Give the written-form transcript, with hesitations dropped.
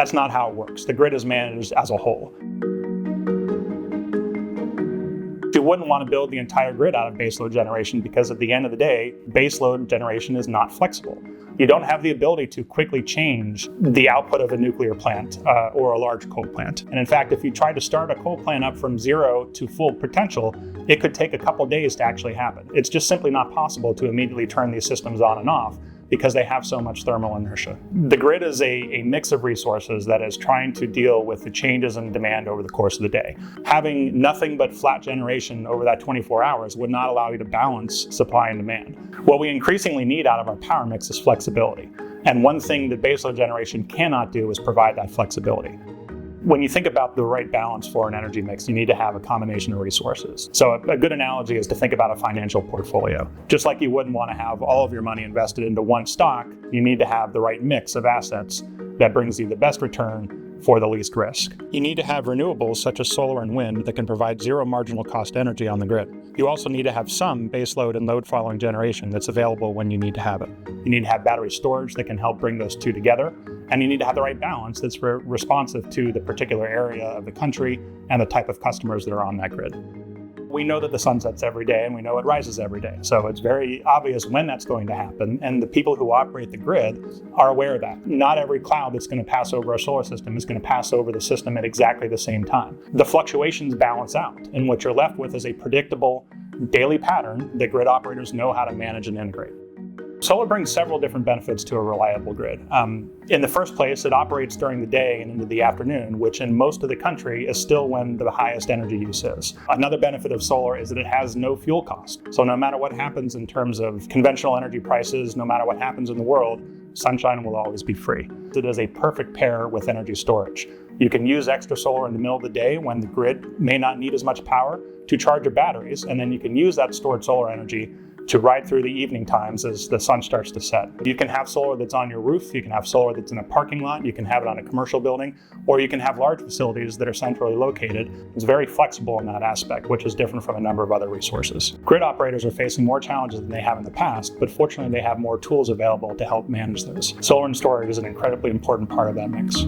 That's not how it works. The grid is managed as a whole. You wouldn't want to build the entire grid out of baseload generation because at the end of the day, baseload generation is not flexible. You don't have the ability to quickly change the output of a nuclear plant or a large coal plant. And in fact, if you try to start a coal plant up from zero to full potential, it could take a couple days to actually happen. It's just simply not possible to immediately turn these systems on and off because they have so much thermal inertia. The grid is a mix of resources that is trying to deal with the changes in demand over the course of the day. Having nothing but flat generation over that 24 hours would not allow you to balance supply and demand. What we increasingly need out of our power mix is flexibility. And one thing that baseload generation cannot do is provide that flexibility. When you think about the right balance for an energy mix, you need to have a combination of resources. So a good analogy is to think about a financial portfolio. Just like you wouldn't want to have all of your money invested into one stock, you need to have the right mix of assets that brings you the best return for the least risk. You need to have renewables such as solar and wind that can provide zero marginal cost energy on the grid. You also need to have some baseload and load following generation that's available when you need to have it. You need to have battery storage that can help bring those two together. And you need to have the right balance that's responsive to the particular area of the country and the type of customers that are on that grid. We know that the sun sets every day and we know it rises every day. So it's very obvious when that's going to happen. And the people who operate the grid are aware of that. Not every cloud that's going to pass over a solar system is going to pass over the system at exactly the same time. The fluctuations balance out, and what you're left with is a predictable daily pattern that grid operators know how to manage and integrate. Solar brings several different benefits to a reliable grid. In the first place, it operates during the day and into the afternoon, which in most of the country is still when the highest energy use is. Another benefit of solar is that it has no fuel cost. So no matter what happens in terms of conventional energy prices, no matter what happens in the world, sunshine will always be free. It is a perfect pair with energy storage. You can use extra solar in the middle of the day when the grid may not need as much power to charge your batteries, and then you can use that stored solar energy to ride through the evening times as the sun starts to set. You can have solar that's on your roof, you can have solar that's in a parking lot, you can have it on a commercial building, or you can have large facilities that are centrally located. It's very flexible in that aspect, which is different from a number of other resources. Grid operators are facing more challenges than they have in the past, but fortunately they have more tools available to help manage those. Solar and storage is an incredibly important part of that mix.